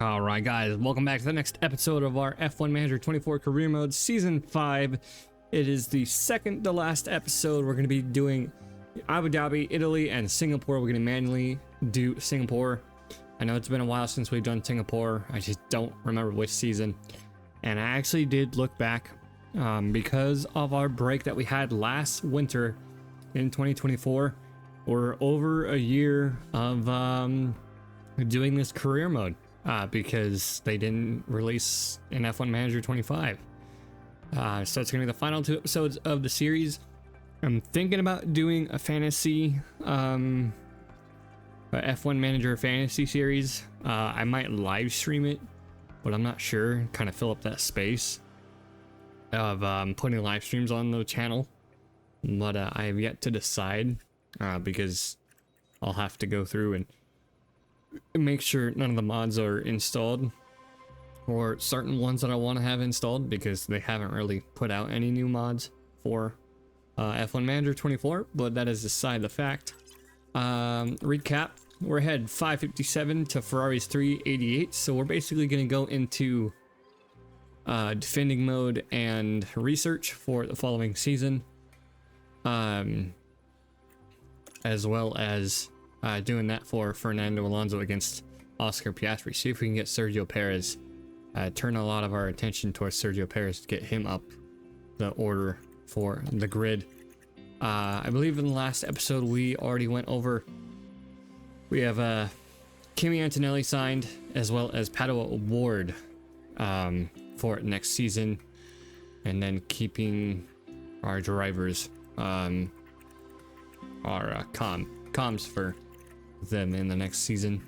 All right, guys, welcome back to the next episode of our F1M24 Career Mode Season 5. It is the second to last episode. We're going to be doing Abu Dhabi, Italy, and Singapore. We're going to manually do Singapore. I know it's been a while since we've done Singapore. I just don't remember which season. And I actually did look back because of our break that we had last winter in 2024. We're over a year of doing this career mode. Because they didn't release an F1 Manager 25. So it's going to be the final 2 episodes of the series. I'm thinking about doing a fantasy, a F1 Manager fantasy series. I might live stream it, but I'm not sure. Kind of fill up that space of putting live streams on the channel. But I have yet to decide because I'll have to go through and make sure none of the mods are installed, or certain ones that I want to have installed, because they haven't really put out any new mods for F1 Manager 24. But that is aside the fact. Recap: we're ahead 557 to Ferrari's 388, so we're basically going to go into defending mode and research for the following season, as well as doing that for Fernando Alonso against Oscar Piastri. See if we can get Sergio Perez. Turn a lot of our attention towards Sergio Perez to get him up the order for the grid. I believe in the last episode we already went over. We have Kimi Antonelli signed, as well as Pato Award for next season, and then keeping our drivers, our comms for them in the next season.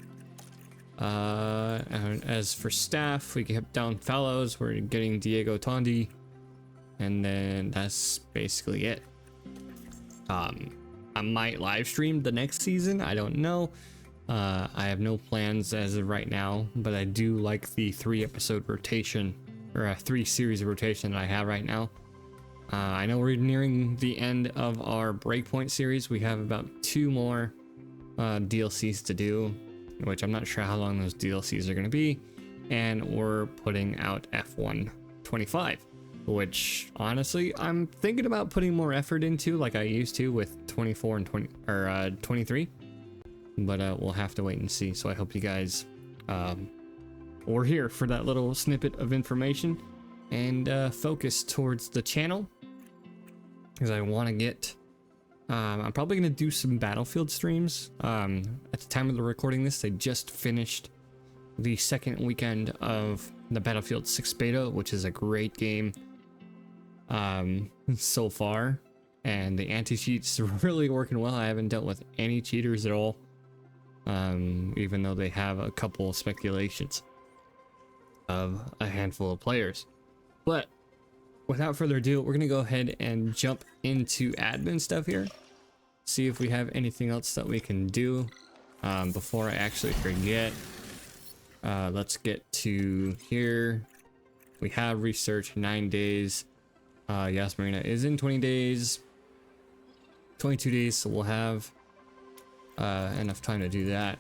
And as for staff, we kept down Fallows. We're getting Diego Tondi, and then that's basically it. I might live stream the next season, I don't know. I have no plans as of right now, but I do like the 3-episode rotation, or a 3-series rotation that I have right now. I know we're nearing the end of our Breakpoint series. We have about 2 more DLCs to do, which I'm not sure how long those DLCs are going to be. And we're putting out F125, which honestly I'm thinking about putting more effort into, like I used to with 24 and 23. But we'll have to wait and see. So I hope you guys were here for that little snippet of information, and focus towards the channel, because I want to get I'm probably going to do some Battlefield streams. At the time of the recording this, they just finished the second weekend of the Battlefield 6 beta, which is a great game so far, and the anti-cheats are really working well. I haven't dealt with any cheaters at all, even though they have a couple speculations of a handful of players. But without further ado, we're gonna go ahead and jump into admin stuff here, see if we have anything else that we can do before I actually forget. Let's get to here. We have research 9 days. Yas Marina is in 20 days, 22 days, so we'll have enough time to do that.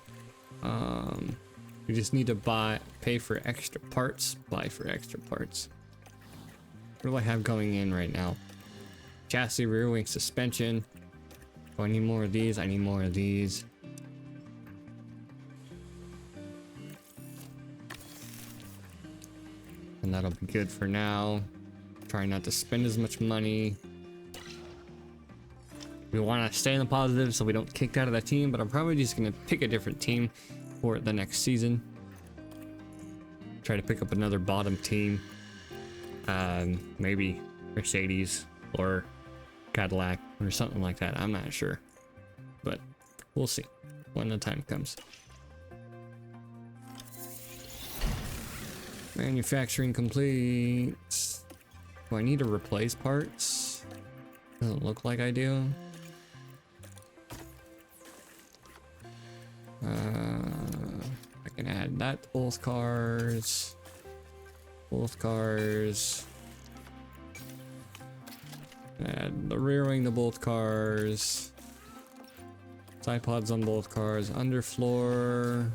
We just need to pay for extra parts, buy for extra parts. What do I have going in right now? Chassis, rear wing, suspension. Oh, I need more of these. I need more of these. And that'll be good for now. Trying not to spend as much money. We want to stay in the positive so we don't kick out of that team, but I'm probably just going to pick a different team for the next season. Try to pick up another bottom team. Maybe Mercedes or Cadillac or something like that. I'm not sure, but we'll see when the time comes. Manufacturing complete. Do I need to replace parts? Doesn't look like I do. I can add that to both cars. Both cars. Add the rear wing to both cars. Side pods on both cars. Underfloor.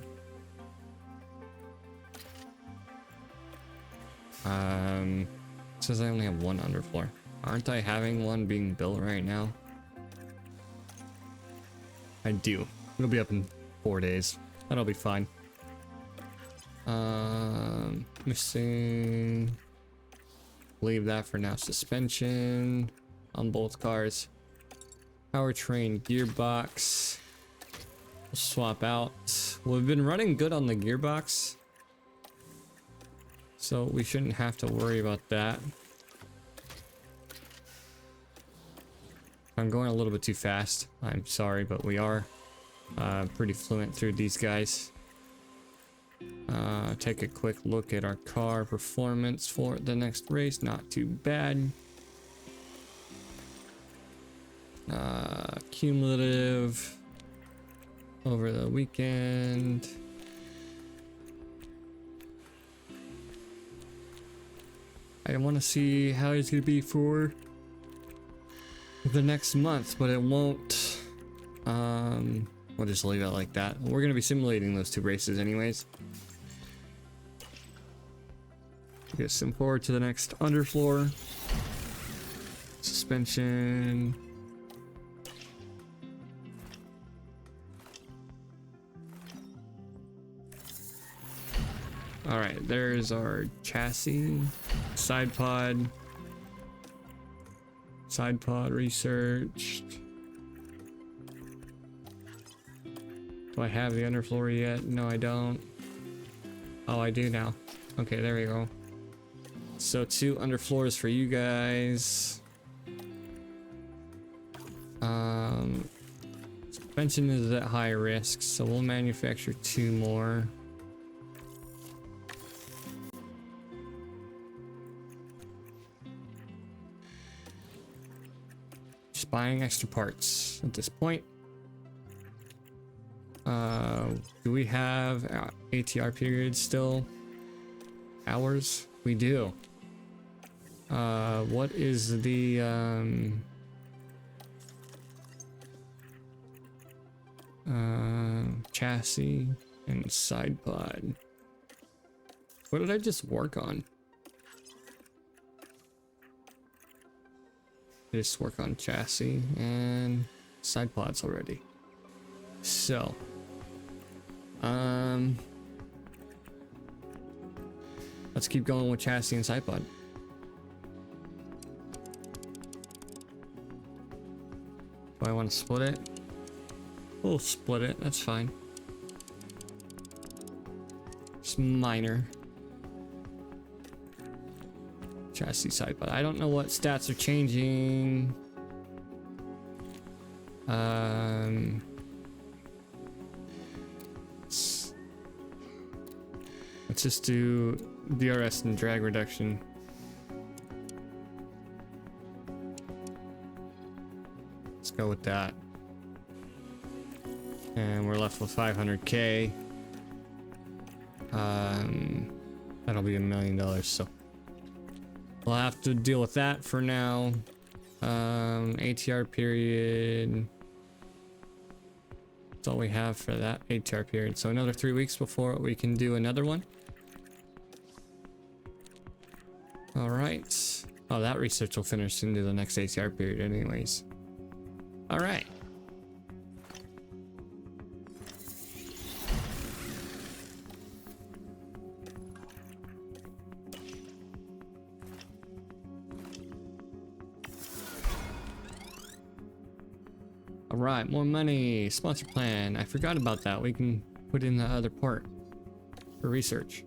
It says I only have one underfloor. Aren't I having one being built right now? I do. It'll be up in 4 days. That'll be fine. Missing. Leave that for now. Suspension on both cars. Powertrain, gearbox. We'll swap out. We've been running good on the gearbox, so we shouldn't have to worry about that. I'm going a little bit too fast. I'm sorry, but we are pretty fluent through these guys. Take a quick look at our car performance for the next race. Not too bad. Cumulative over the weekend. I want to see how it's going to be for the next month, but it won't. We'll just leave it like that. We're going to be simulating those 2 races anyways. Get sim forward to the next underfloor. Suspension. All right, there's our chassis, side pod researched. Do I have the underfloor yet? No, I don't. Oh, I do now. Okay, there we go. So 2 underfloors for you guys. Suspension is at high risk, so we'll manufacture 2 more. Just buying extra parts at this point. Do we have ATR periods still? Hours? We do. What is the chassis and side pod? What did I just work on? Just work on chassis and side pods already. So, let's keep going with chassis and side pod. Do I want to split it? We'll split it, that's fine. It's minor. Chassis side pod. I don't know what stats are changing. Let's just do DRS and drag reduction. Let's go with that. And we're left with 500K. That'll be $1 million, so we'll have to deal with that for now. ATR period. That's all we have for that ATR period. So another 3 weeks before we can do another one. All right. Oh, that research will finish into the next ATR period anyways. All right. All right, more money. Sponsor plan. I forgot about that. We can put in the other part for research.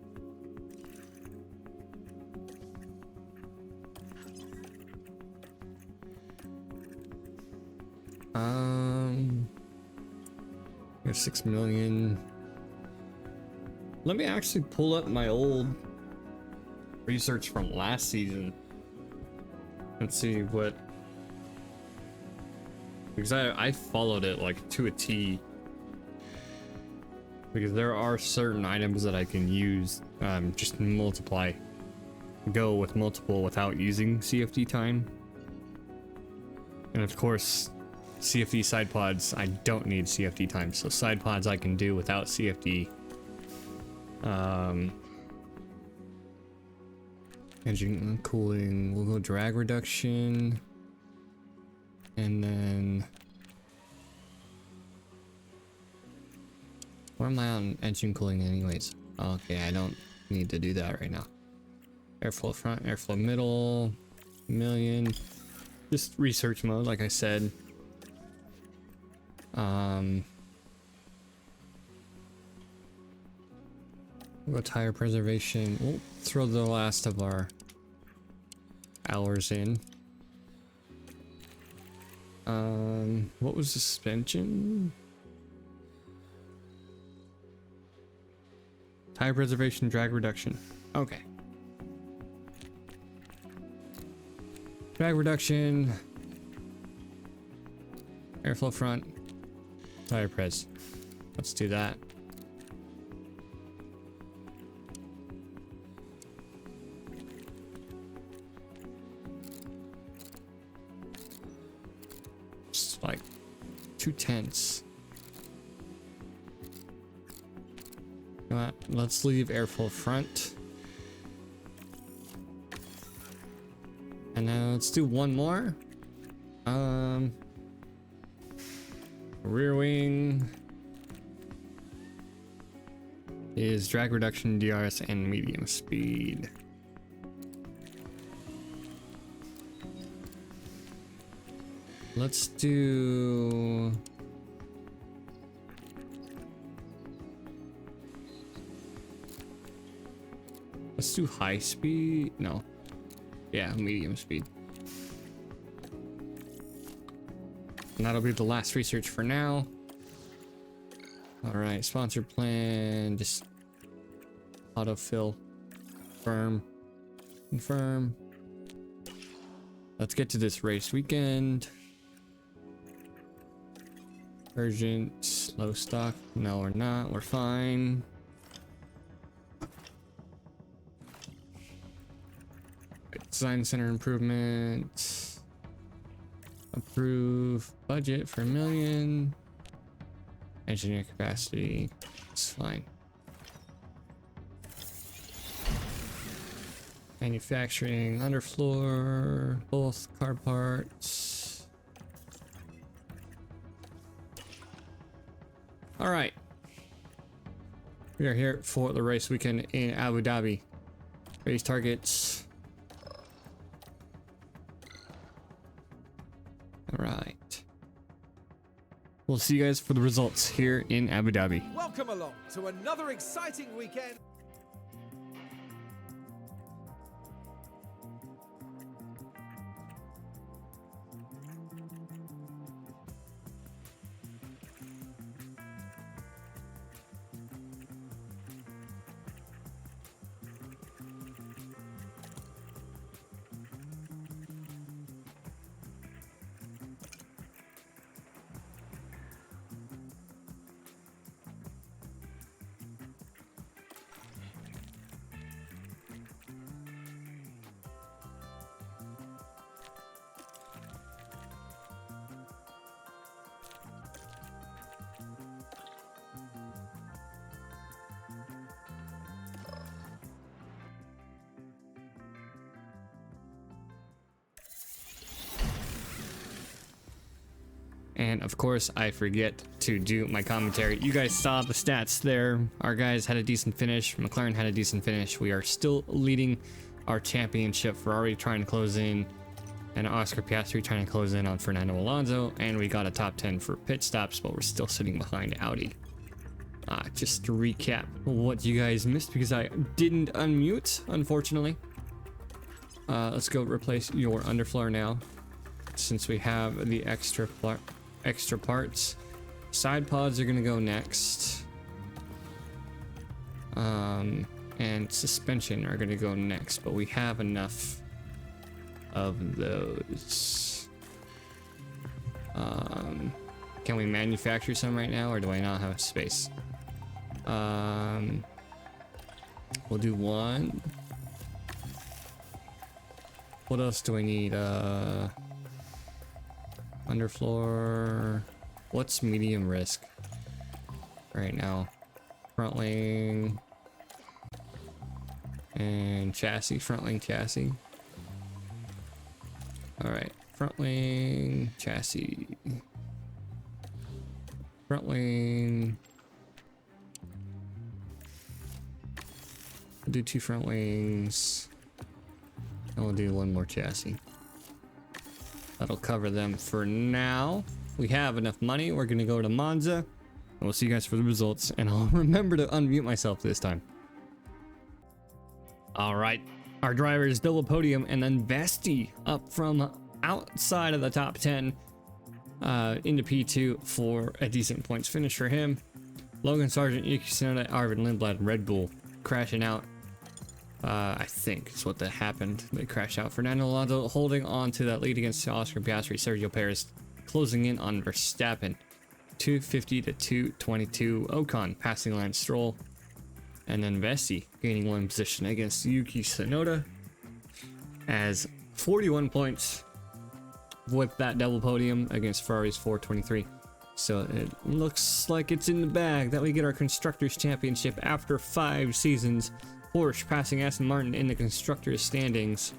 We have 6 million. Let me actually pull up my old research from last season and see what, because I followed it like to a T, because there are certain items that I can use, just multiply, go with multiple without using CFD time. And of course, CFD side pods, I don't need CFD time, so side pods I can do without CFD. Engine cooling, we'll go drag reduction. And then... where am I on engine cooling anyways? Okay, I don't need to do that right now. Airflow front, airflow middle, million. Just research mode, like I said. We'll go tire preservation. We'll throw the last of our hours in. What was the suspension? Tire preservation, drag reduction. Okay. Drag reduction. Airflow front. Tire pres. Let's do that. Just like 2/10. Let's leave airflow front. And now let's do one more. Rear wing is drag reduction, DRS, and medium speed. Let's do... let's do high speed. No. Yeah, medium speed. And that'll be the last research for now. Alright, sponsor plan. Just autofill. Confirm. Confirm. Let's get to this race weekend. Urgent. Slow stock. No, we're not. We're fine. Design center improvement. Approve budget for $1 million. Engineer capacity. It's fine. Manufacturing, underfloor, both car parts. All right. We are here for the race weekend in Abu Dhabi. Race targets. All right. We'll see you guys for the results here in Abu Dhabi. Welcome along to another exciting weekend. And of course, I forget to do my commentary. You guys saw the stats there. Our guys had a decent finish. McLaren had a decent finish. We are still leading our championship. Ferrari trying to close in, and Oscar Piastri trying to close in on Fernando Alonso. And we got a top 10 for pit stops, but we're still sitting behind Audi. Just to recap what you guys missed because I didn't unmute, unfortunately. Let's go replace your underfloor now, since we have the extra parts. Side pods are gonna go next, and suspension are gonna go next, but we have enough of those. Can we manufacture some right now, or do I not have space? We'll do one. What else do I need? Underfloor. What's medium risk right now? Front wing. And chassis, front wing chassis. All right, front wing chassis. Front wing. We'll do 2 front wings. And we'll do 1 more chassis. That'll cover them for now. We have enough money. We're gonna go to Monza. And we'll see you guys for the results. And I'll remember to unmute myself this time. All right. Our driver is double podium, and then Vesti up from outside of the top 10 into P2 for a decent points finish for him. Logan Sargent, Yuki Tsunoda, Arvid Lindblad, Red Bull crashing out. I think is what that happened. They crashed out. Fernando Alonso holding on to that lead against Oscar Piastri. Sergio Perez closing in on Verstappen. 250 to 222. Ocon passing Lance Stroll. And then Vesti gaining 1 position against Yuki Tsunoda as 41 points with that double podium against Ferrari's 423. So it looks like it's in the bag that we get our Constructors Championship after 5 seasons. Porsche passing Aston Martin in the Constructors standings.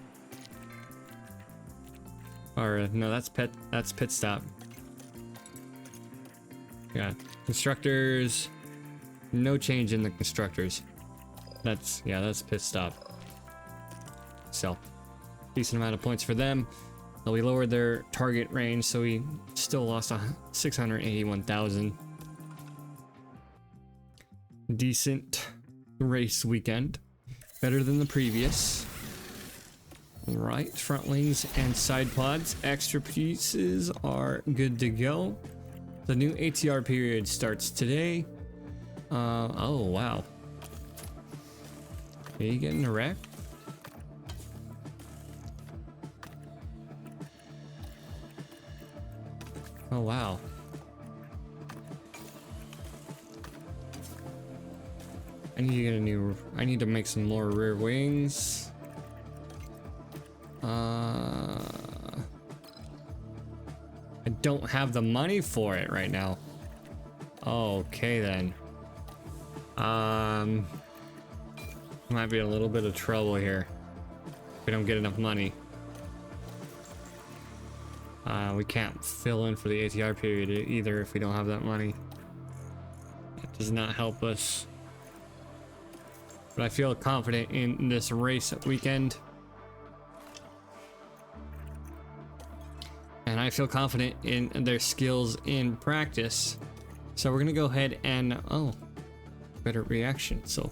Or no, that's pit stop. Yeah, Constructors. No change in the Constructors. That's pit stop. So, decent amount of points for them. We lowered their target range, so we still lost 681,000. Decent race weekend. Better than the previous. Right, front wings and side pods. Extra pieces are good to go. The new ATR period starts today. Oh, wow. Are you getting a wreck? Oh, wow. I need to get a new... I need to make some more rear wings. I don't have the money for it right now. Okay, then. Might be a little bit of trouble here if we don't get enough money. We can't fill in for the ATR period either if we don't have that money. It does not help us. But I feel confident in this race weekend. And I feel confident in their skills in practice. So we're gonna go ahead and, oh, better reaction. So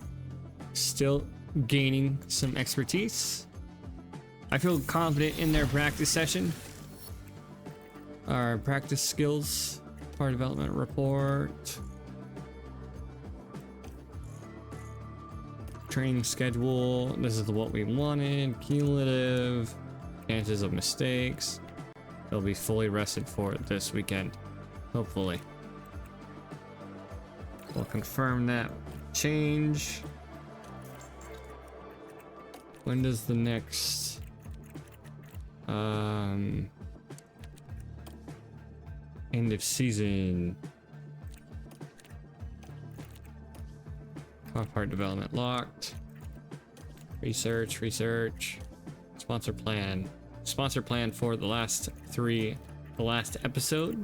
still gaining some expertise. I feel confident in their practice session. Our practice skills, car development report, training schedule. This is what we wanted. Cumulative chances of mistakes. They'll be fully rested for this weekend, hopefully. We'll confirm that change. When does the next end of season car part development locked? Research. Sponsor plan for the last episode.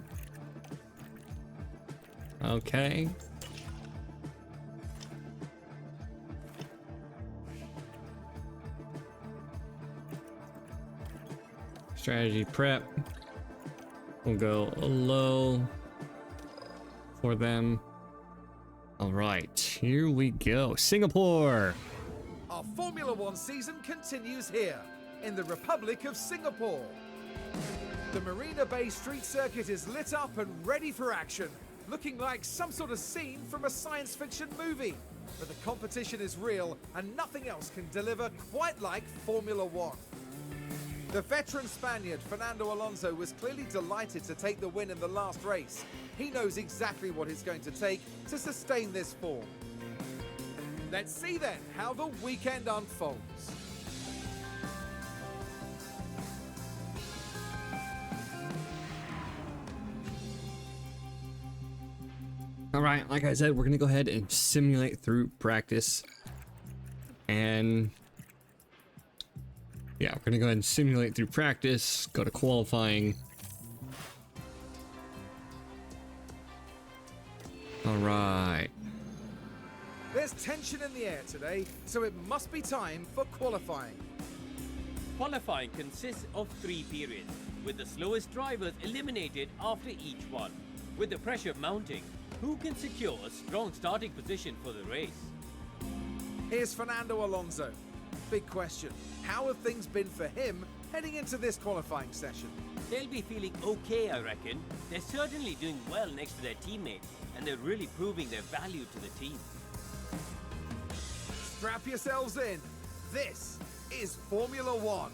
Okay. Strategy prep. We'll go low for them. All right, here we go. Singapore. Our Formula One season continues here, in the Republic of Singapore. The Marina Bay Street Circuit is lit up and ready for action, looking like some sort of scene from a science fiction movie. But the competition is real, and nothing else can deliver quite like Formula One. The veteran Spaniard Fernando Alonso was clearly delighted to take the win in the last race. He knows exactly what it's going to take to sustain this form. Let's see then how the weekend unfolds. All right, like I said, we're gonna go ahead and simulate through practice and Yeah, we're gonna go ahead and simulate through practice, go to qualifying. All right. There's tension in the air today, so it must be time for qualifying. Qualifying consists of 3 periods, with the slowest drivers eliminated after each one. With the pressure mounting, who can secure a strong starting position for the race? Here's Fernando Alonso. Big question, how have things been for him heading into this qualifying session? They'll be feeling okay, I reckon. They're certainly doing well next to their teammates, and they're really proving their value to the team. Strap yourselves in. This is Formula One.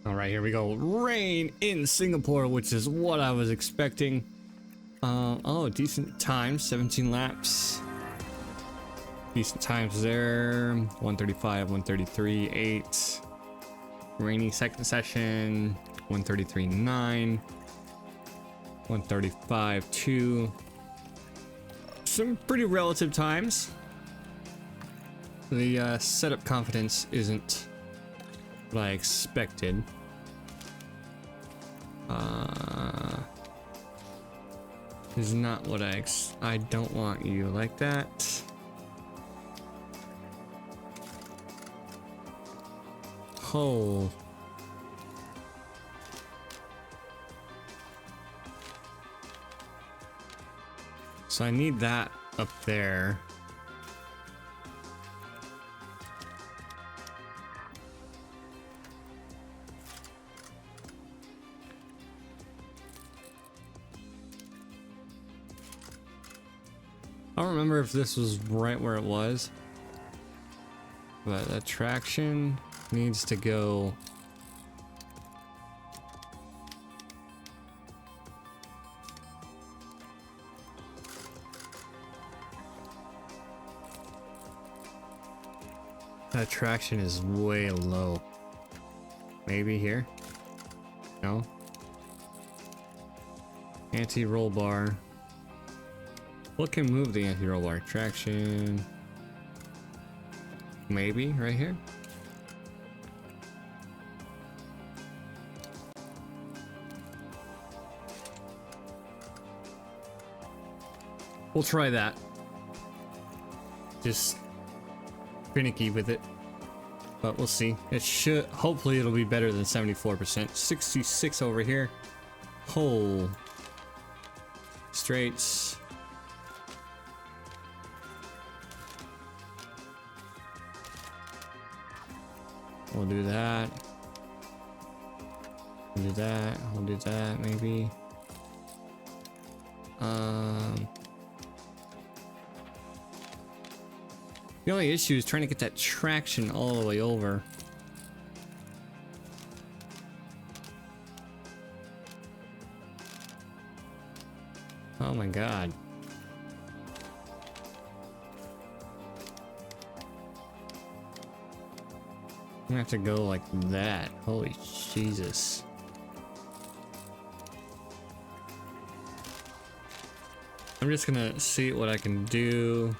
All right, here we go. Rain in Singapore, which is what I was expecting. Oh, decent time, 17 laps. Decent times there. 135, 133, 8. Rainy second session. 133.9. 135.2. Some pretty relative times. The setup confidence isn't what I expected. Is not what I don't want you like that. Oh. So I need that up there. I don't remember if this was right where it was, but the traction needs to go that traction is way low. Maybe here? No. Anti-roll bar. What can move the anti-roll bar? Traction. Maybe right here? We'll try that. Just finicky with it. But we'll see. It should, hopefully it'll be better than 74%. 66 over here. Hole. Straights. We'll do that. We'll do that. We'll do that maybe. The only issue is trying to get that traction all the way over. Oh my god. I'm gonna have to go like that. Holy Jesus. I'm just gonna see what I can do.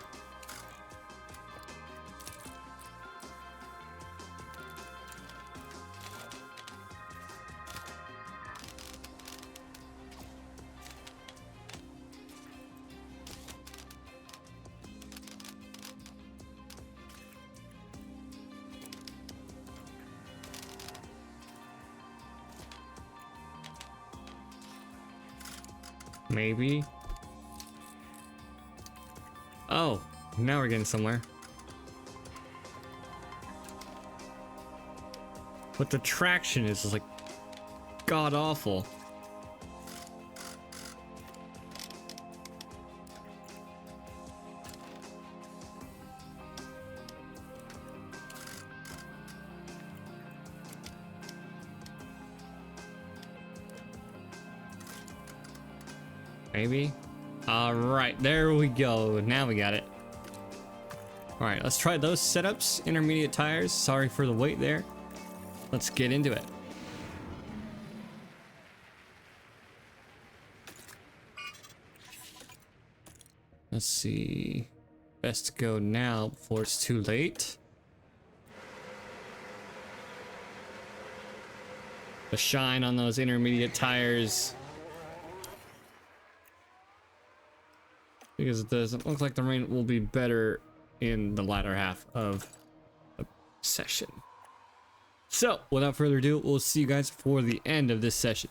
Maybe. Oh, now we're getting somewhere. But the traction is like god awful. Maybe. All right, there we go. Now we got it. All right, let's try those setups. Intermediate tires. Sorry for the wait there. Let's get into it. Let's see. Best to go now before it's too late. The shine on those intermediate tires. Because it doesn't look like the rain will be better in the latter half of the session. So, without further ado, we'll see you guys for the end of this session.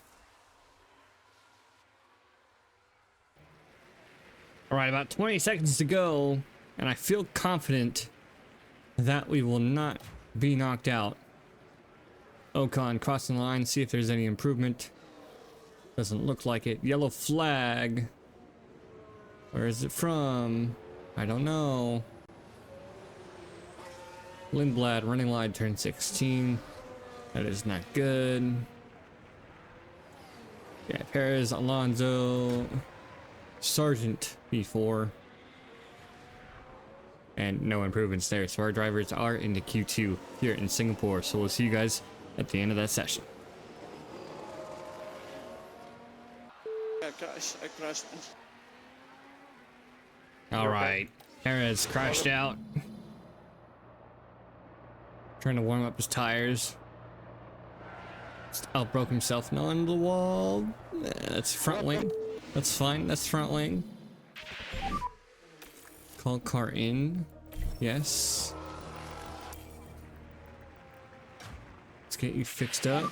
Alright, about 20 seconds to go, and I feel confident that we will not be knocked out. Ocon crossing the line, see if there's any improvement. Doesn't look like it. Yellow flag. Where is it from? I don't know. Lindblad running line turn 16. That is not good. Yeah, Perez, Alonso, Sargent P4. And no improvements there. So our drivers are into Q2 here in Singapore. So we'll see you guys at the end of that session. I crashed. All right, Perez crashed out. Trying to warm up his tires. Just outbroke himself and onto the wall. That's front wing. That's fine. That's front wing. Call car in. Yes. Let's get you fixed up.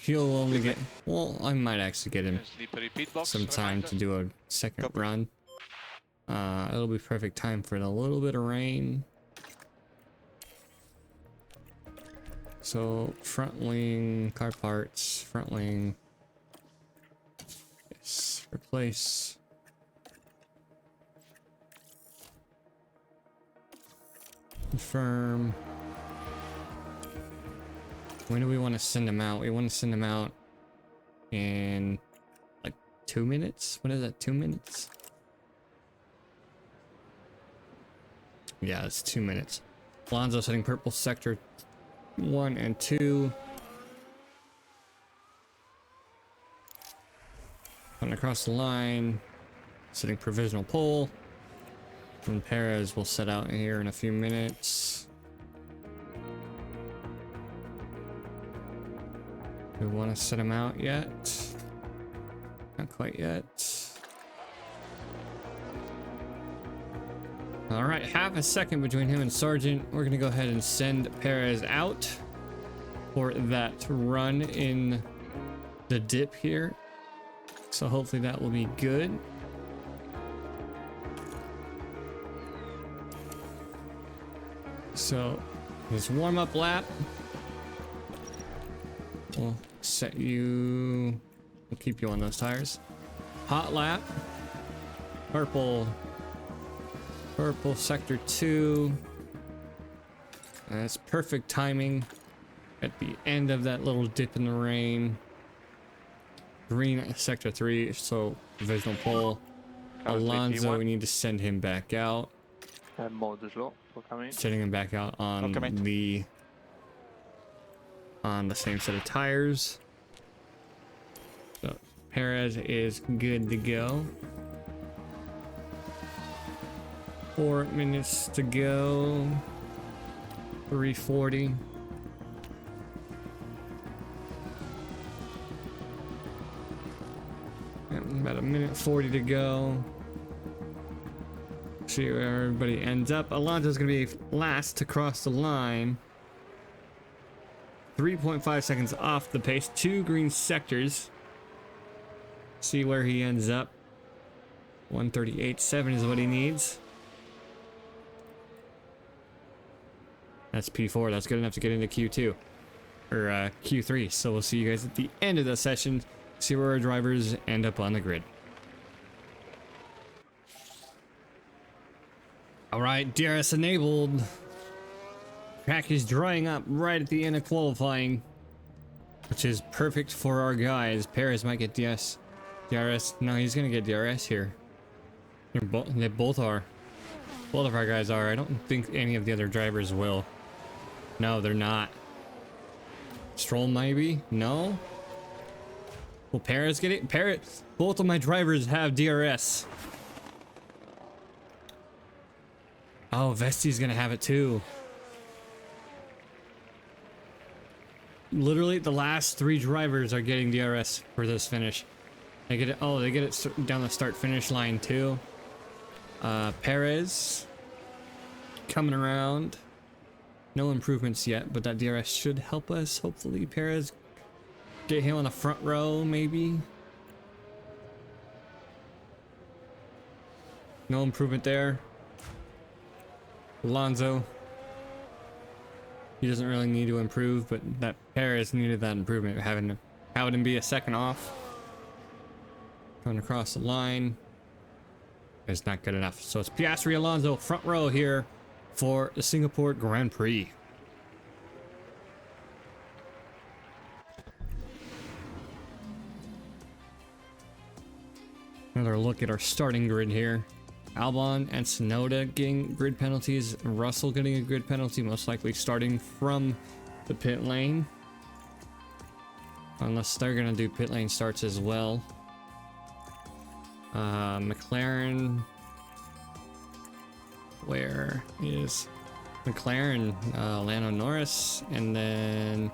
He'll only get. Well, I might actually get him some time to do a second run. It'll be perfect time for a little bit of rain. So front wing, car parts, front wing. Yes, replace. Confirm. When do we want to send them out? We want to send them out in like 2 minutes. What is that? 2 minutes? Yeah, it's 2 minutes. Alonso setting purple sector 1 and 2. Coming across the line. Setting provisional pole. And Perez will set out here in a few minutes. Do we want to set him out yet? Not quite yet. All right, half a second between him and Sargent. We're gonna go ahead and send Perez out for that run in the dip here. So hopefully that will be good. So his warm-up lap. We'll set you. We'll keep you on those tires. Hot lap. Purple sector 2. That's perfect timing at the end of that little dip in the rain. Green sector 3, so provisional pole. Alonso, we need to send him back out. Sending him back out on the same set of tires. So Perez is good to go. 4 minutes to go. 340. About 1:40 to go. See where everybody ends up. Alonso's gonna be last to cross the line. 3.5 seconds off the pace. 2 green sectors. See where he ends up. 1:38.7 is what he needs. That's P4. That's good enough to get into Q2 or Q3. So we'll see you guys at the end of the session. See where our drivers end up on the grid. All right, DRS enabled. Track is drying up right at the end of qualifying, which is perfect for our guys. Perez might get DRS. No, he's gonna get DRS here. They both are. Both of our guys are. I don't think any of the other drivers will. No, they're not. Stroll maybe? No. Will Perez get it? Perez. Both of my drivers have DRS. Oh, Vesti's gonna have it too. Literally, the last 3 drivers are getting DRS for this finish. They get it. Oh, they get it down the start-finish line too. Perez coming around. No improvements yet, but that DRS should help us. Hopefully, Perez get him on the front row, maybe. No improvement there. Alonso. He doesn't really need to improve, but that Perez needed that improvement, having him be a second off. Going across the line. It's not good enough. So it's Piastri, Alonso, front row here for the Singapore Grand Prix. Another look at our starting grid here. Albon and Tsunoda getting grid penalties. Russell getting a grid penalty, most likely starting from the pit lane. Unless they're going to do pit lane starts as well. McLaren. Where is McLaren? Lando Norris. And then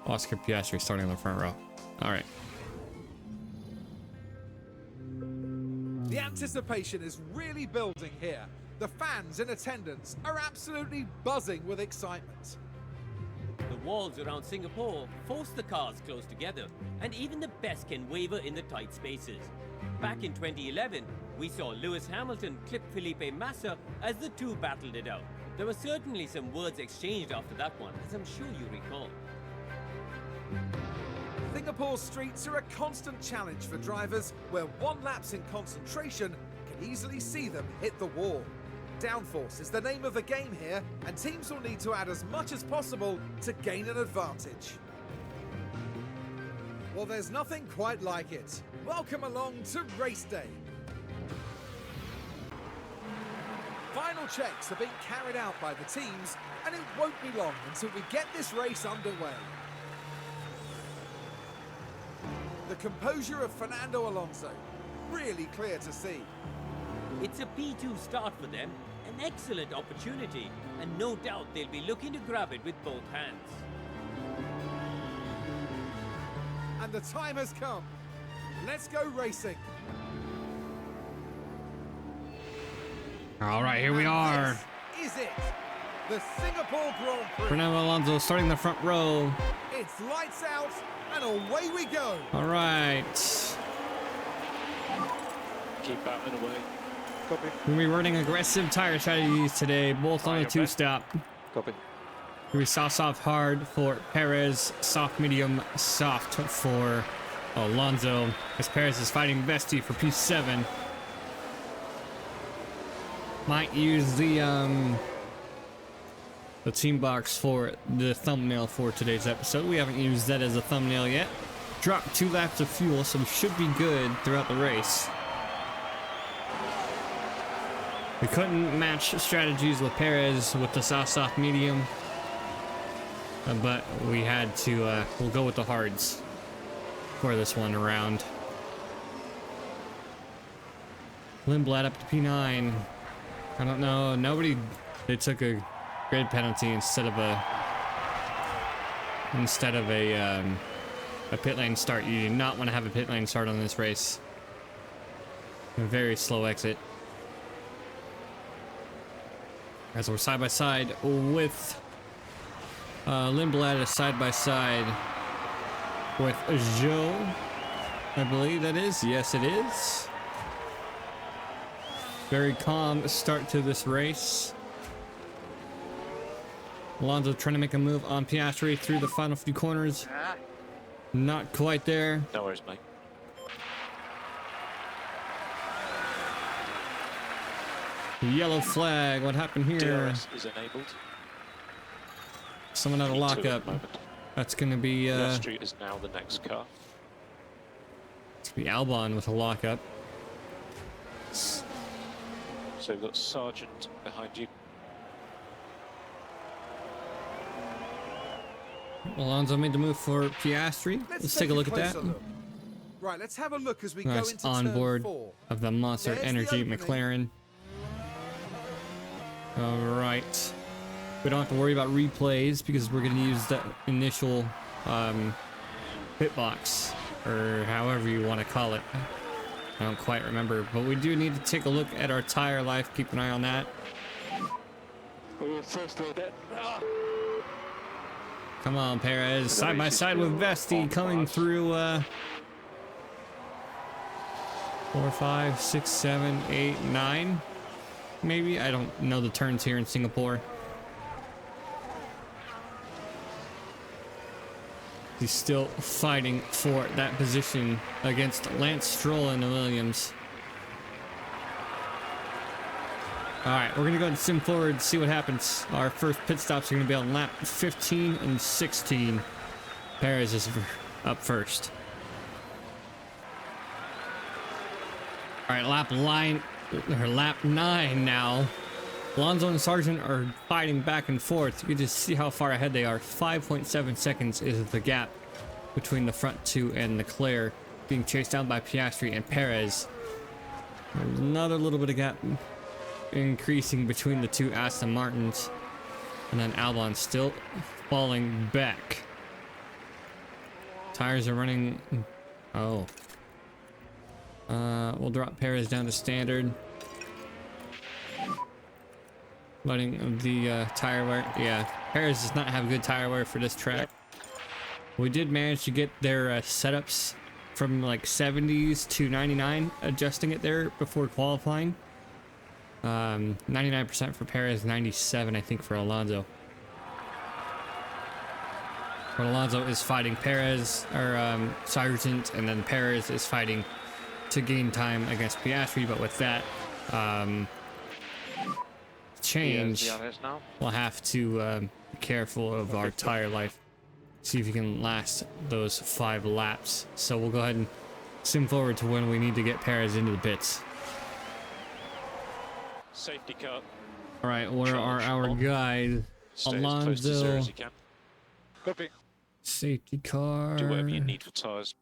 Oscar Piastri starting on the front row. All right. The anticipation is really building here. The fans in attendance are absolutely buzzing with excitement. The walls around Singapore force the cars close together, and even the best can waver in the tight spaces. Back in 2011, we saw Lewis Hamilton clip Felipe Massa as the two battled it out. There were certainly some words exchanged after that one, as I'm sure you recall. Singapore's streets are a constant challenge for drivers, where one lapse in concentration can easily see them hit the wall. Downforce is the name of the game here, and teams will need to add as much as possible to gain an advantage. Well, there's nothing quite like it. Welcome along to race day. Final checks are being carried out by the teams, and it won't be long until we get this race underway. The composure of Fernando Alonso, really clear to see. It's a P2 start for them, an excellent opportunity, and no doubt they'll be looking to grab it with both hands. And the time has come. Let's go racing. All right, here we are. This is it. The Singapore Grand Prix. Fernando Alonso starting the front row. It's lights out and away we go. All right. Keep out and away. Copy. We'll be running aggressive tire strategies today, both on a okay. 2-stop. Copy. We saw soft hard for Perez, soft medium soft for Alonso, as Perez is fighting Vesti for P7. Might use the team box for the thumbnail for today's episode. We haven't used that as a thumbnail yet. Dropped 2 laps of fuel, so we should be good throughout the race. We couldn't match strategies with Perez with the soft medium, but we had to, we'll go with the hards for this one around. Lindblad up to P9. I don't know, they took a grid penalty instead of a pit lane start. You do not want to have a pit lane start on this race. A very slow exit. As we're side by side with Lindblad is side by side with Joe, I believe that is. Yes, it is. Very calm start to this race. Alonso trying to make a move on Piastri through the final few corners. Not quite there. No worries, mate. Yellow flag. What happened here? DRS is enabled. Someone had a lockup. That's going to be Piastri is now the next car. it's gonna be Albon with a lockup. So we've got Sargent behind you. Alonso made the move for Piastri. Let's take a look at that. closer look. Right, let's have a look as we Nice go into on turn board 4. of the Monster There's the Energy opening. McLaren. All right. We don't have to worry about replays because we're going to use the initial pit box, or however you want to call it. I don't quite remember, but we do need to take a look at our tire life. Keep an eye on that. Come on, Perez. Side by side with Vesti coming through 4, 5, 6, 7, 8, 9. Maybe. I don't know the turns here in Singapore. He's still fighting for that position against Lance Stroll and the Williams. All right, we're gonna go ahead and sim forward, see what happens. Our first pit stops are gonna be on lap 15 and 16. Perez is up first. All right, lap 9 now. Alonso and Sargent are fighting back and forth. You can just see how far ahead they are. 5.7 seconds is the gap between the front two and Leclerc, being chased down by Piastri and Perez. There's another little bit of gap increasing between the two Aston Martins, and then Albon still falling back. Tires are running. Oh. We'll drop Perez down to standard. Letting the tire wear. Yeah, Perez does not have good tire wear for this track. We did manage to get their setups from like 70s to 99, adjusting it there before qualifying. 99% for Perez, 97 I think for Alonso. But Alonso is fighting Perez, or Sargent, and then Perez is fighting to gain time against Piastri, but with that change, we'll have to be careful of our tire life. See if you can last those 5 laps. So we'll go ahead and sim forward to when we need to get Perez into the pits. Safety car. All right, where are our guys? Alonso. Copy. Safety car. Do whatever you need for tires.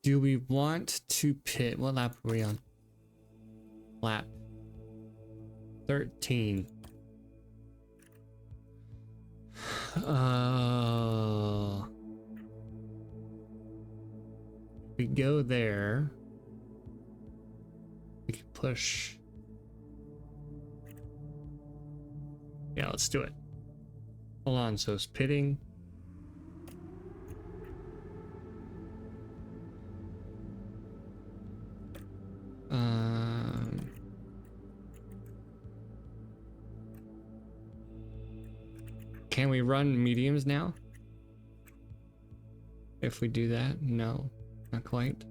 Do we want to pit? What lap are we on? Lap 13. We go there. We can push. Yeah, let's do it. Alonso's pitting. Can we run mediums now? If we do that, no, not quite.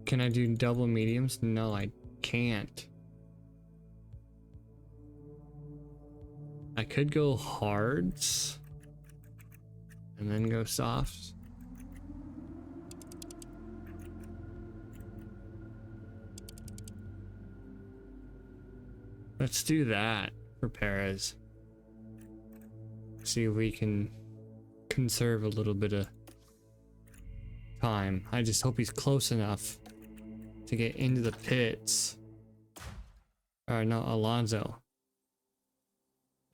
Can I do double mediums? No, I can't. I could go hards and then go softs. Let's do that for Perez. See if we can conserve a little bit of time. I just hope he's close enough to get into the pits. No, Alonso.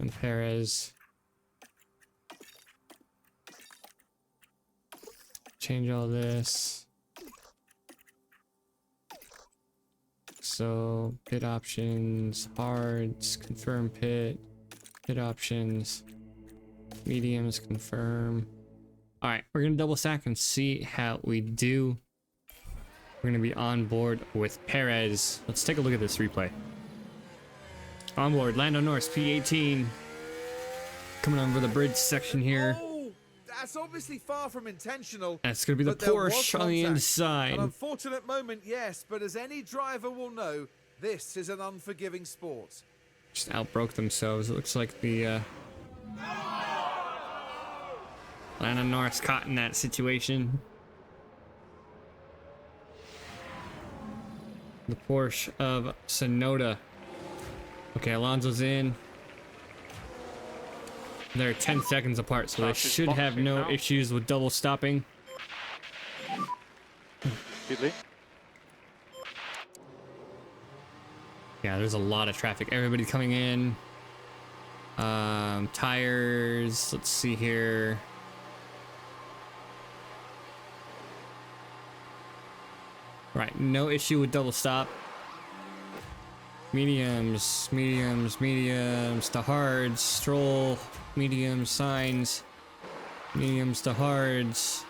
And Perez. Change all this. So pit options, hards, confirm pit, pit options, mediums, confirm. All right, we're gonna double stack and see how we do. We're gonna be on board with Perez. Let's take a look at this replay. On board, Lando Norris, P18. Coming over the bridge section here. Oh, that's obviously far from intentional. That's gonna be the Porsche on the inside. An unfortunate moment, yes, but as any driver will know, this is an unforgiving sport. Just outbroke themselves. It looks like the Lando Norris caught in that situation. The Porsche of Sonoda. Okay, Alonso's in. They're 10 seconds apart, so they should have no issues with double stopping. Yeah, there's a lot of traffic. Everybody coming in. Tires. Let's see here. Right, no issue with double stop. Mediums, mediums, mediums to hards. Stroll, mediums, signs. Mediums to hards.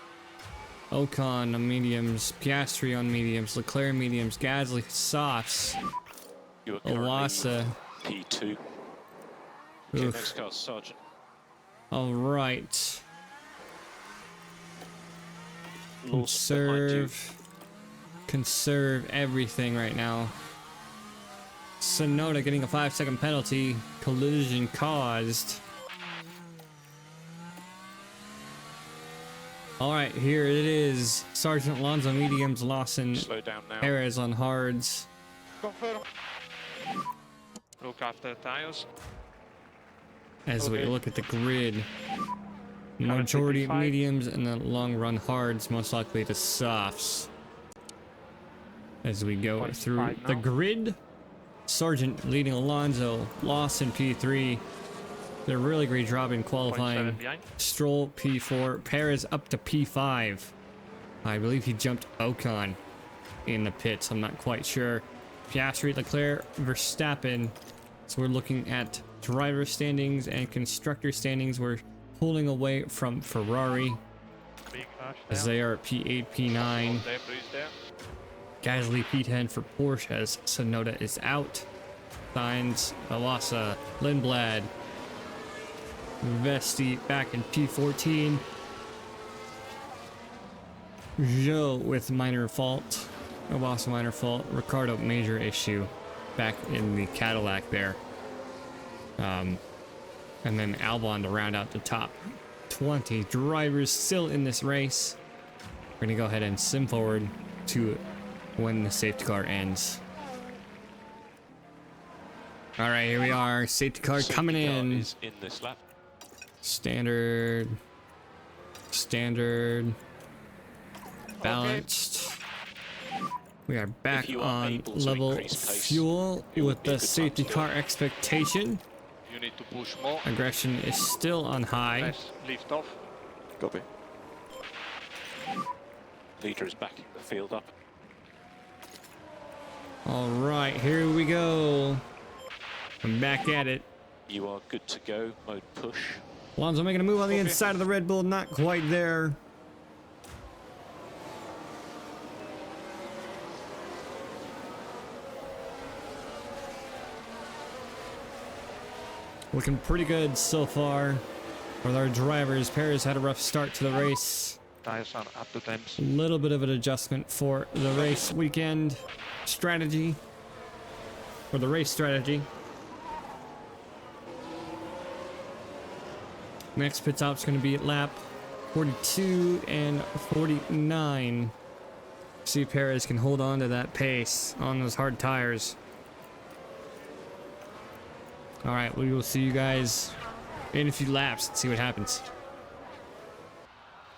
Ocon on mediums. Piastri on mediums. Leclerc mediums. Gasly softs. You are currently Owasa. P2. Okay, next car's Sergeant. All right. Lawson behind you. Conserve everything right now. Sonoda getting a 5-second penalty. Collision caused. All right, here it is. Sergeant Alonso mediums, Lawson Slow down now. Perez on hards. Confirm. Look after tires. As we Okay. look at the grid, majority 55. mediums and the long run hards, most likely the softs. As we go 45 through the now. grid, Sargent leading Alonso, Lawson P3. They're really great job in 0.7 qualifying. behind. Stroll P4, Perez up to P5. I believe he jumped Ocon in the pits. I'm not quite sure. Piastri, Leclerc, Verstappen. So we're looking at driver standings and constructor standings. We're pulling away from Ferrari Big rush as there. they are at P8, P9. Debris there. Gasly P10 for Porsche as Sonoda is out. Sainz, Owasa, Lindblad, Vesti back in P14. Zhou with minor fault. Owasa minor fault. Ricardo major issue back in the Cadillac there. And then Albon to round out the top 20 drivers still in this race. We're gonna go ahead and sim forward to when the safety car ends. All right, here we are. Safety car Safety coming car in. is in this lap. Standard. Standard. Balanced. We are back If you are on able to level increase pace, fuel it would with be a the good time safety to do car it. expectation. You need to push more. Aggression is still on high. Nice. Lift off. Copy. Leader is backing the field up. All right, here we go. I'm back at it. You are good to go. Mode push. Alonso making a move on the Okay. inside of the Red Bull, not quite there. Looking pretty good so far with our drivers. Perez had a rough start to the race. Tires are up to temps. A little bit of an adjustment for the race weekend strategy. Or the race strategy. Next pit stop's going to be at lap 42 and 49. See if Perez can hold on to that pace on those hard tires. All right, we will see you guys in a few laps and see what happens.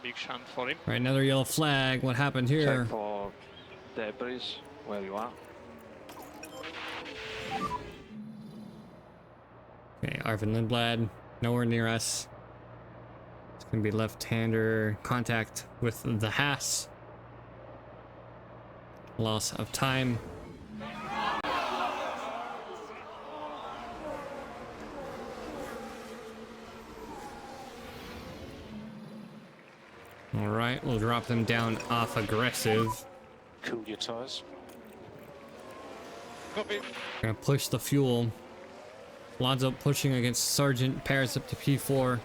Big shunt for him. All right, another yellow flag. What happened here? Check for debris where you are. Okay, Arvin Lindblad, nowhere near us. It's gonna be left-hander contact with the Haas. Loss of time. All right, we'll drop them down off aggressive. Cool your tires. Copy. Gonna push the fuel. Alonso pushing against Sargent. Perez up to P4.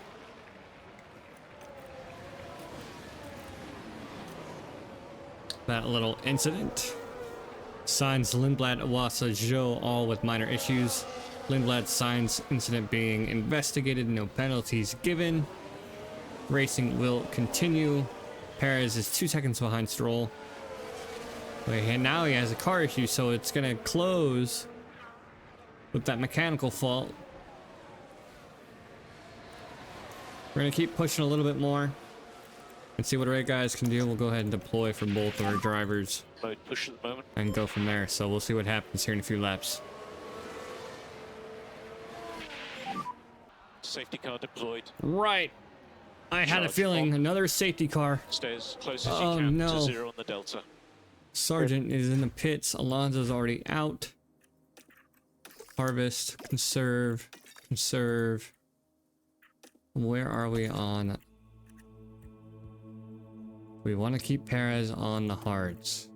That little incident. Sainz, Lindblad, Owasa, Zhou all with minor issues. Lindblad, Sainz incident being investigated, no penalties given. Racing will continue. Perez is 2 seconds behind Stroll. And now he has a car issue, so it's gonna close with that mechanical fault. We're gonna keep pushing a little bit more and see what our guys can do. We'll go ahead and deploy for both of our drivers Mode push at the moment. and go from there. So we'll see what happens here in a few laps. Safety car deployed. Right. I had a Charge feeling on. another safety car. Stay as close as Oh, you can no. to 0 on the Delta. Sergeant is in the pits. Alonso's already out. Harvest, conserve, conserve. Where are we on? We want to keep Perez on the hards.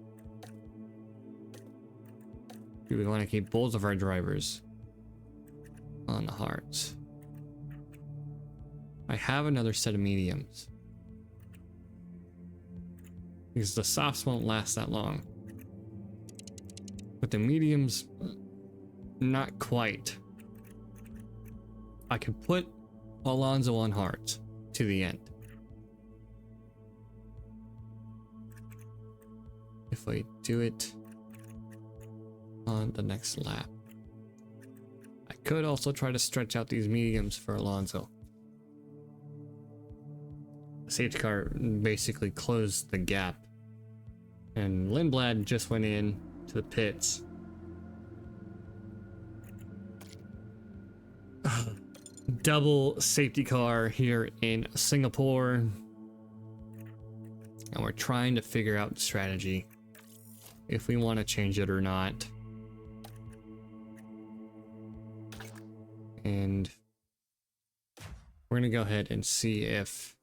Do we want to keep both of our drivers on the hards? I have another set of mediums. Because the softs won't last that long. But the mediums, not quite. I can put Alonso on hards to the end. If I do it on the next lap. I could also try to stretch out these mediums for Alonso. The safety car basically closed the gap. And Lindblad just went in to the pits. Double safety car here in Singapore. And we're trying to figure out the strategy. If we want to change it or not. And we're going to go ahead and see if...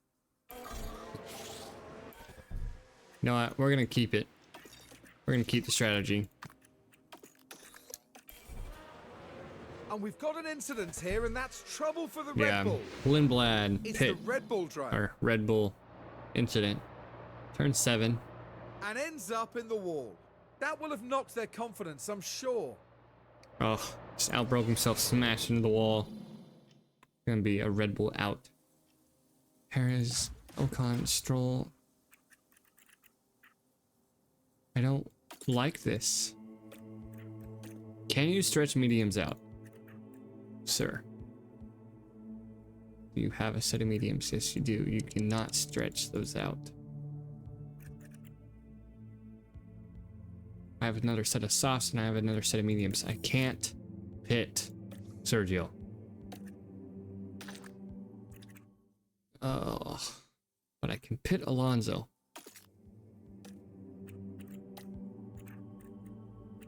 You know what? We're going to keep it. We're going to keep the strategy. And we've got an incident here, and that's trouble for the Yeah, Red Bull. Lindblad It's pit, the Red Bull driver. or Red Bull incident. Turn 7. And ends up in the wall. That will have knocked their confidence, I'm sure. Oh, just outbroke himself, smashed into the wall. Gonna be a Red Bull out. Perez, Ocon, Stroll. I don't like this. Can you stretch mediums out, sir? Do you have a set of mediums? Yes, you do. You cannot stretch those out. I have another set of softs and I have another set of mediums. I can't pit Sergio. Oh, but I can pit Alonso.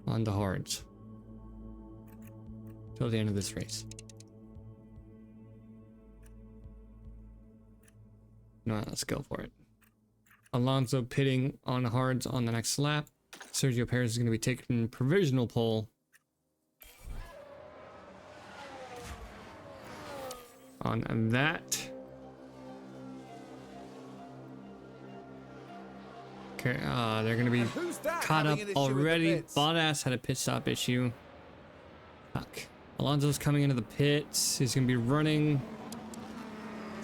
On the hards. Till the end of this race. No, let's go for it. Alonso pitting on the hards on the next lap. Sergio Perez is going to be taking provisional pole on that. Okay, they're going to be And who's that caught having up an issue with the already. pits? Bottas had a pit stop issue. Fuck. Alonso's coming into the pits. He's going to be running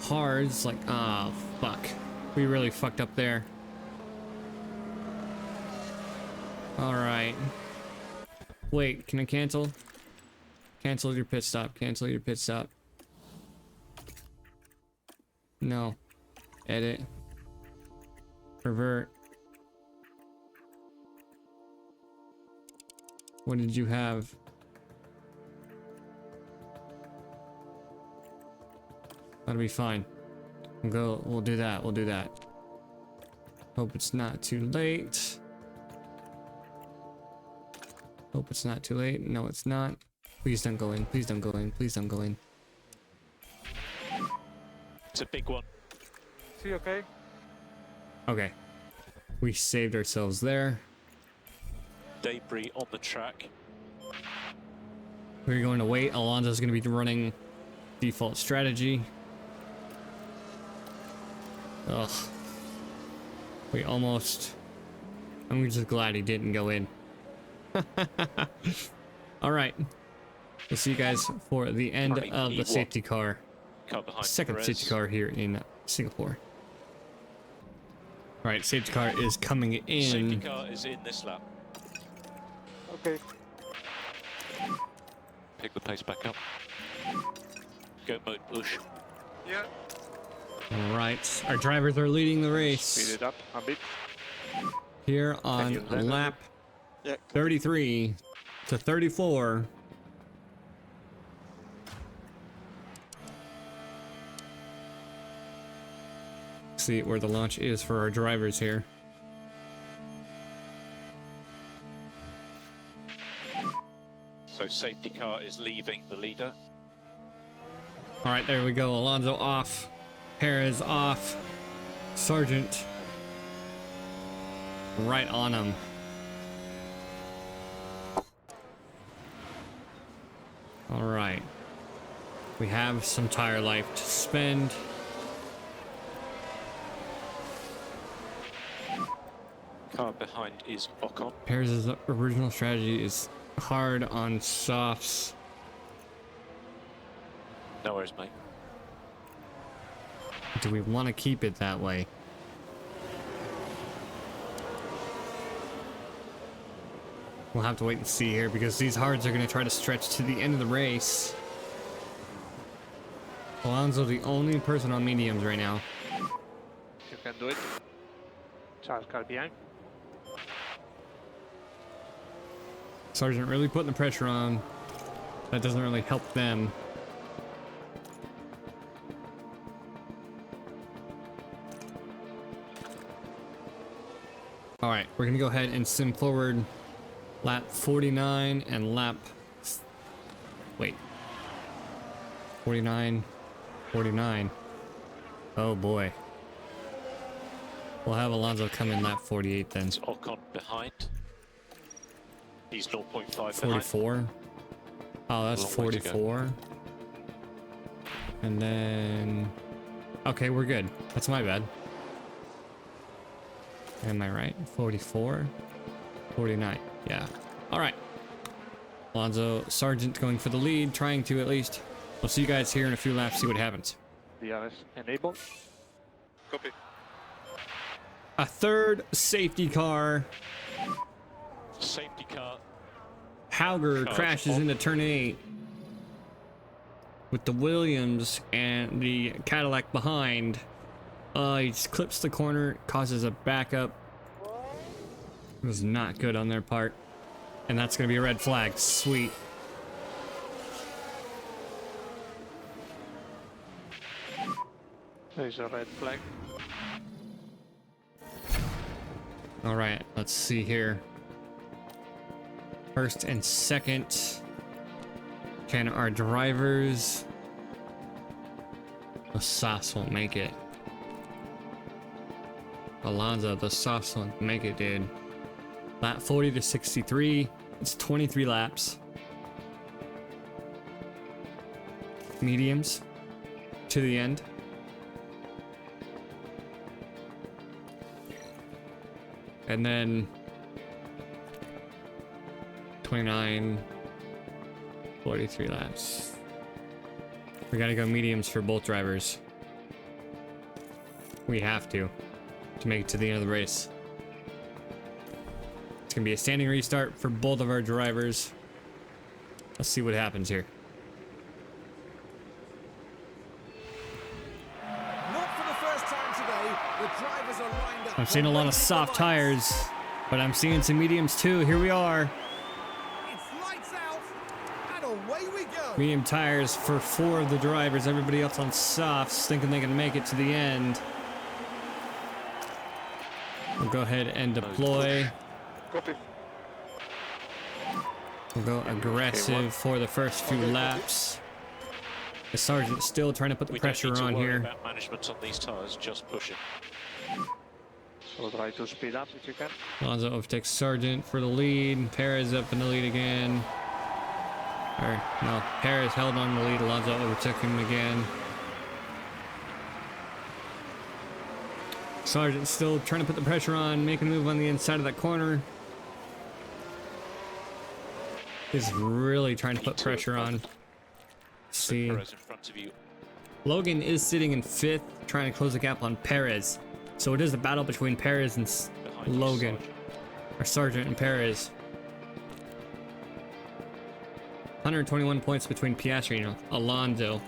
hards. Like, ah, fuck. We really fucked up there. Alright. Wait, can I cancel? Cancel your pit stop. Cancel your pit stop. No. Edit. Revert. What did you have? That'll be fine. We'll do that. We'll do that. Hope it's not too late. Hope it's not too late. No, it's not. Please don't go in. Please don't go in. Please don't go in. It's a big one. Is he okay? Okay. We saved ourselves there. Debris on the track. We're going to wait. Alonso's going to be running default strategy. Ugh. We almost... I'm just glad he didn't go in. Alright. We'll see you guys for the end Running of the E1. safety car. Car behind Second Perez. safety car here in Singapore. Alright, safety car is coming Safety in. car is in this lap. Okay. Pick the pace back up. Go mode push. Yeah. Alright, our drivers are leading the race Speed it up a bit. here on you land lap Yeah. 33 to 34. see where the launch is for our drivers here. So safety car is leaving the leader. All right, there we go. Alonso off. Perez off. Sargent right on him. All right. We have some tire life to spend. Car behind is Ocon. Perez's original strategy is hard on softs. No worries, mate. Do we want to keep it that way? We'll have to wait and see here because these hards are going to try to stretch to the end of the race. Alonso, the only person on mediums right now. You can do it. Charles car behind. Sargent really putting the pressure on. That doesn't really help them. All right, we're gonna go ahead and sim forward lap 49 and lap, wait, 49, 49. Oh boy. We'll have Alonso come in lap 48 then. It's Ocon behind. He's 0.5 behind. 44. Oh, that's Long way to go. 44. And then, okay, we're good. That's my bad. Am I right? 44, 49. Yeah. All right. Alonso, Sargent going for the lead, trying to at least. We'll see you guys here in a few laps, see what happens. DRS enabled. Copy. A third safety car. Safety car. Hauger Cars crashes off. into turn 8 with the Williams and the Cadillac behind. He just clips the corner, causes a backup. It was not good on their part. And that's going to be a red flag. Sweet. There's a red flag. All right, let's see here. First and second. Can our drivers... The Sauce won't make it. Alonso, the Sauce won't make it, dude. Lap 40 to 63. It's 23 laps. Mediums to the end. And then 29, 43 laps. We gotta go mediums for both drivers. We have to make it to the end of the race. It's gonna be a standing restart for both of our drivers. Let's see what happens here. Not for the first time today, the drivers are lined up. I'm seeing a lot of soft tires, but I'm seeing some mediums too. Here we are. It's lights out, and away we go. Medium tires for 4 of the drivers. Everybody else on softs thinking they can make it to the end. We'll go ahead and deploy. Copy. We'll go aggressive for the first few laps. The Sergeant's still trying to put the We pressure don't need to on worry here. about management on these tyres, just pushing. So try to speed up if you can. Alonso overtakes Sargent for the lead. Perez up in the lead again. Or, no, Perez held on the lead. Alonso overtook him again. Sargent still trying to put the pressure on, making a move on the inside of that corner. He's really trying to put pressure on. See, Perez in front of you. Logan is sitting in 5th, trying to close the gap on Perez. So it is a battle between Perez and Behind you, Logan, Sargent. or Sargent and Perez. 121 points between Piastri and Alonso.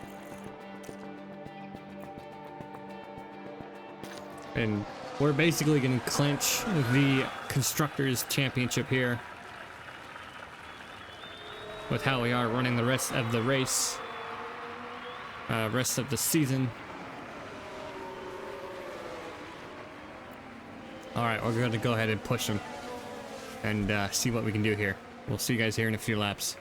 And we're basically going to clinch the Constructors Championship here with how we are running the rest of the race, rest of the season. All right, we're going to go ahead and push them and see what we can do here. We'll see you guys here in a few laps.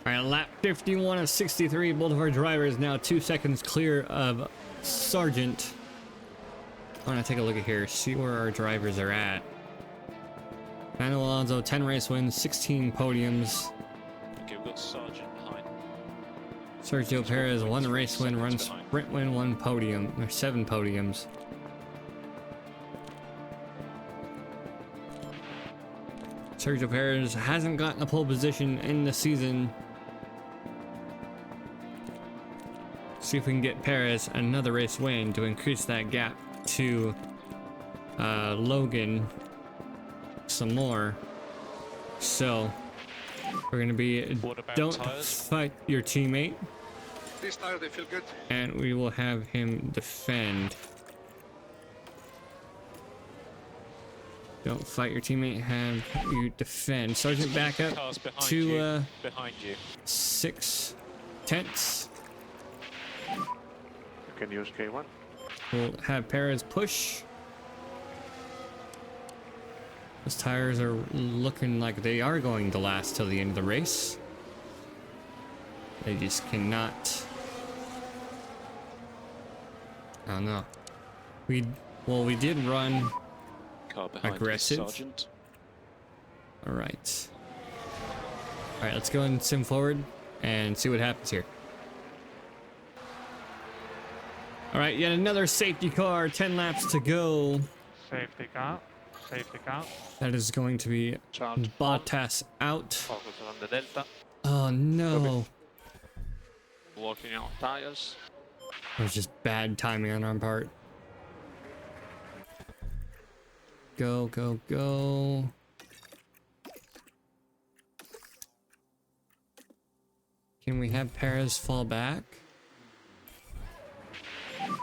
All right, lap 51 of 63. Both of our drivers now 2 seconds clear of Sargent. I want to take a look at here, see where our drivers are at. Fernando Alonso, 10 race wins, 16 podiums. Okay, we've got Sargent behind. Sergio Perez, 1 race win, 1 sprint win, 1 podium. There's 7 podiums. Sergio Perez hasn't gotten a pole position in the season. See if we can get Perez another race win to increase that gap to Logan some more. So we're gonna be don't fight your teammate. These tires, they feel good. And we will have him defend. Don't fight your teammate, have you defend. Sergeant back up to behind you. 6 tenths. You can use K1. We'll have Perez push. Those tires are looking like they are going to last till the end of the race. They just cannot. I don't know. We did run Car behind aggressive. Sargent. All right, let's go and sim forward and see what happens here. All right, yet another safety car, 10 laps to go. Safety car. Safety car. That is going to be Charge. Bottas out. Focus on the Delta. Oh no. Working out tires. It was just bad timing on our part. Go, go, go. Can we have Perez fall back?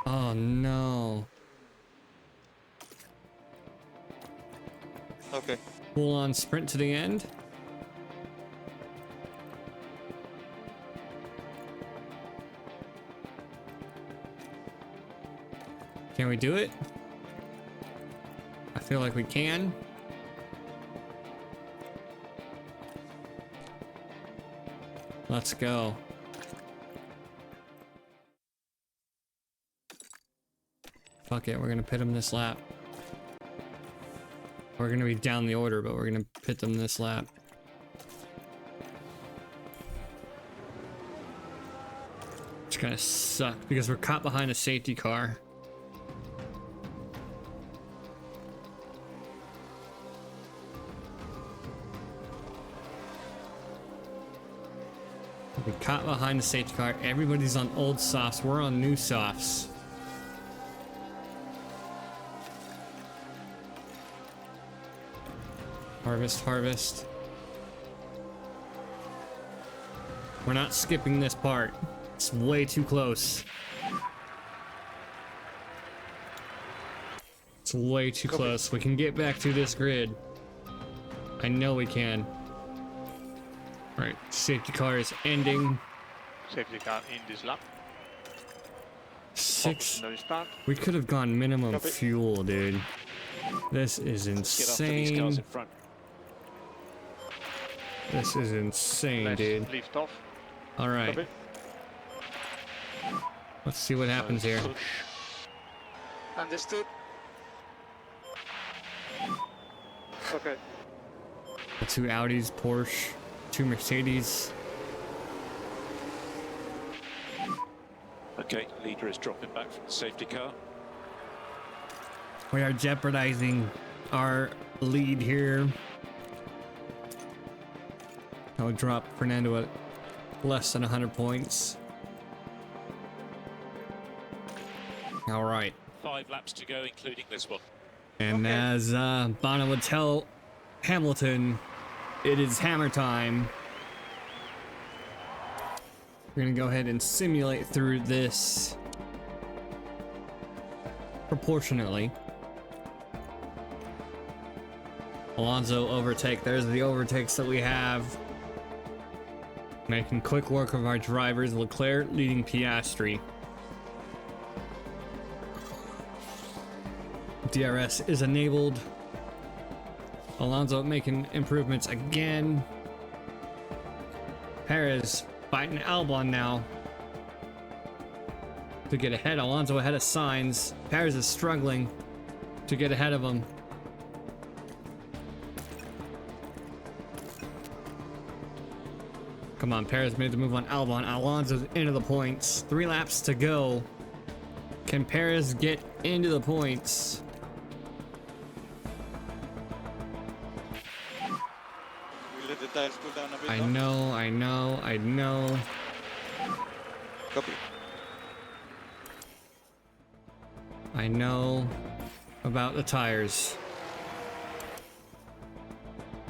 Oh no. Okay. Full on sprint to the end. Can we do it? I feel like we can. Let's go. Fuck it, we're gonna pit them this lap. We're gonna be down the order, but we're gonna pit them this lap. It's gonna suck because we're caught behind a safety car. We're caught behind the safety car. Everybody's on old softs. We're on new softs. Harvest, harvest. We're not skipping this part. It's way too close. It's way too close. We can get back to this grid. I know we can. Alright, safety car is ending. Safety car in this lap. 6. No start. We could have gone minimum Copy. fuel, dude. This is Get after these cars insane. in front. This is insane, Let's dude. lift off. Alright, Copy. let's see what happens here. Push. Understood. Okay. The 2 Audis, Porsche, 2 Mercedes. Okay, leader is dropping back from the safety car. We are jeopardizing our lead here. I would drop Fernando at less than 100 points. All right. 5 laps to go, including this one. And as Bono would tell Hamilton, it is hammer time. We're gonna go ahead and simulate through this proportionately. Alonso overtake. There's the overtakes that we have. Making quick work of our drivers. Leclerc leading Piastri. DRS is enabled. Alonso making improvements again. Perez fighting Albon now to get ahead. Alonso ahead of Sainz. Perez is struggling to get ahead of him. Come on, Perez made the move on Albon. Alonso's into the points. 3 laps to go. Can Perez get into the points? We let the tires go down a bit. I know. Copy. I know about the tires.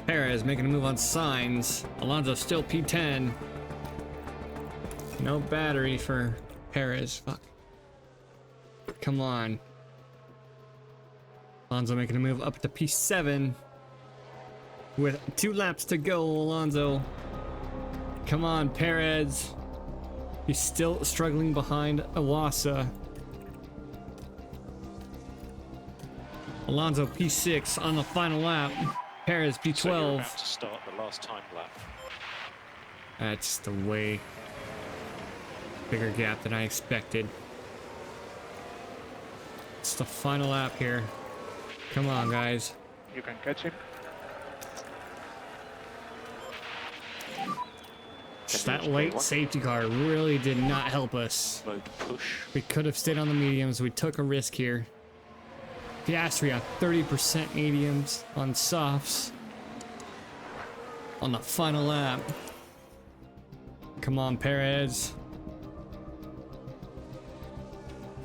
Perez making a move on Sainz. Alonso still P10. No battery for Perez. Fuck. Come on. Alonso making a move up to P7. With 2 laps to go, Alonso. Come on, Perez. He's still struggling behind Iwasa. Alonso P6 on the final lap. Perez P12. So you're about to start the last time lap. That's the way bigger gap than I expected. It's the final lap here. Come on, guys. You can catch him. Just that late safety car really did not help us. Mode push. We could have stayed on the mediums. We took a risk here. Piastri on 30% mediums on softs on the final lap. Come on, Perez.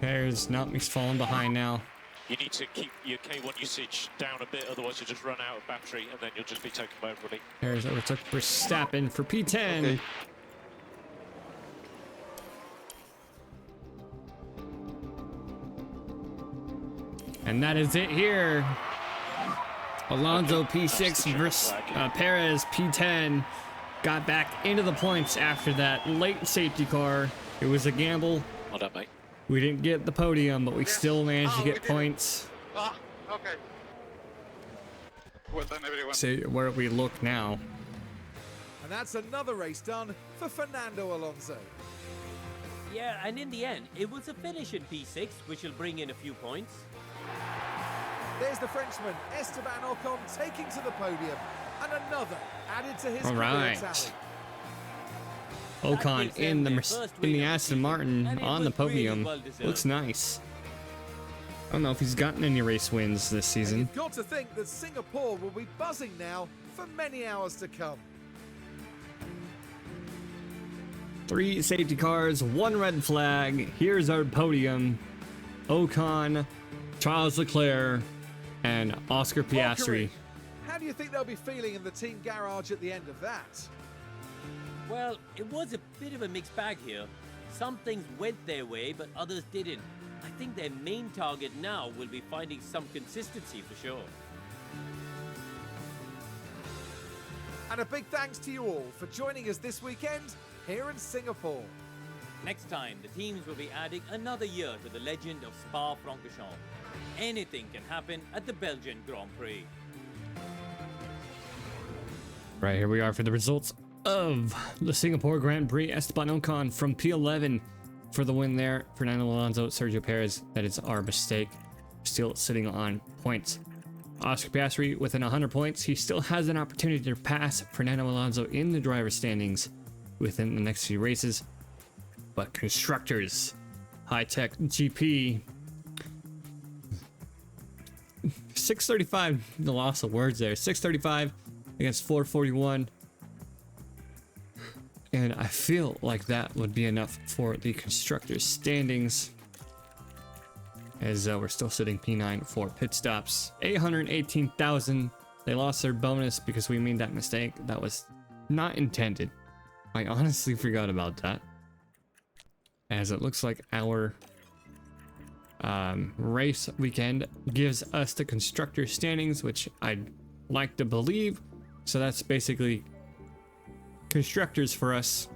Perez, nope, he's falling behind now. You need to keep your K1 usage down a bit, otherwise you'll just run out of battery and then you'll just be taken by everybody. Perez overtook Verstappen for P10. Okay. And that is it here. Alonso P6 versus Perez P10 got back into the points after that late safety car. It was a gamble. Well done, mate. We didn't get the podium, but we still managed to get points. Okay. Well done, everyone. See where we look now. And that's another race done for Fernando Alonso. Yeah, and in the end, it was a finish in P6, which will bring in a few points. There's the Frenchman, Esteban Ocon, taking to the podium. And another added to his All career right. tally. Ocon gives in them the their first in win the of the Aston season, Martin and it on the was really podium. well-deserved. Looks nice. I don't know if he's gotten any race wins this And season. you've got to think that Singapore will be buzzing now for many hours to come. 3 safety cars, 1 red flag. Here's our podium. Ocon, Charles Leclerc, and Oscar Piastri. Valkyrie, how do you think they'll be feeling in the team garage at the end of that? Well, it was a bit of a mixed bag here. Some things went their way, but others didn't. I think their main target now will be finding some consistency for sure. And a big thanks to you all for joining us this weekend here in Singapore. Next time, the teams will be adding another year to the legend of Spa-Francorchamps. Anything can happen at the Belgian Grand Prix. Right, here we are for the results of the Singapore Grand Prix. Esteban Ocon from P11 for the win there. Fernando Alonso, Sergio Perez, that is our mistake. Still sitting on points. Oscar Piastri within 100 points. He still has an opportunity to pass Fernando Alonso in the driver's standings within the next few races. But Constructors, high-tech GP, 635, the loss of words there, 635 against 441. And I feel like that would be enough for the Constructors standings, as we're still sitting P9 for pit stops. 818,000. They lost their bonus because we made that mistake. That was not intended. I honestly forgot about that, as it looks like our race weekend gives us the Constructor standings, which I'd like to believe. So that's basically Constructors for us.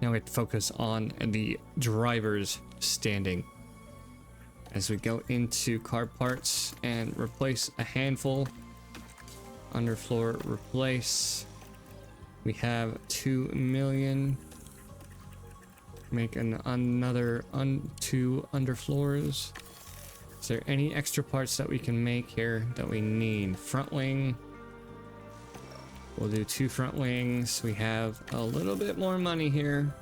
Now we have to focus on the drivers standing, as we go into car parts and replace a handful. Underfloor replace. We have 2 million. Make another 2 underfloors. Is there any extra parts that we can make here that we need? Front wing. We'll do 2 front wings. We have a little bit more money here.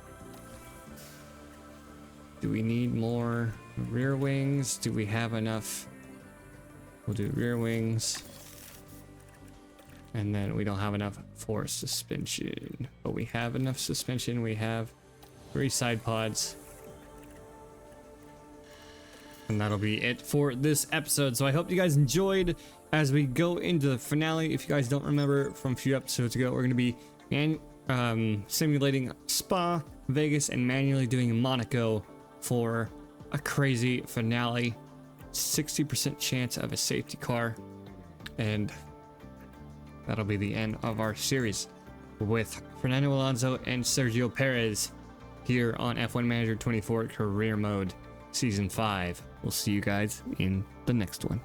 Do we need more rear wings? Do we have enough? We'll do rear wings. And then we don't have enough for suspension, but we have enough suspension. We have 3 side pods. And that'll be it for this episode. So I hope you guys enjoyed as we go into the finale. If you guys don't remember from a few episodes ago, we're going to be simulating Spa, Vegas, and manually doing Monaco for a crazy finale. 60% chance of a safety car. And that'll be the end of our series with Fernando Alonso and Sergio Perez here on F1 Manager 24 Career Mode Season 5. We'll see you guys in the next one.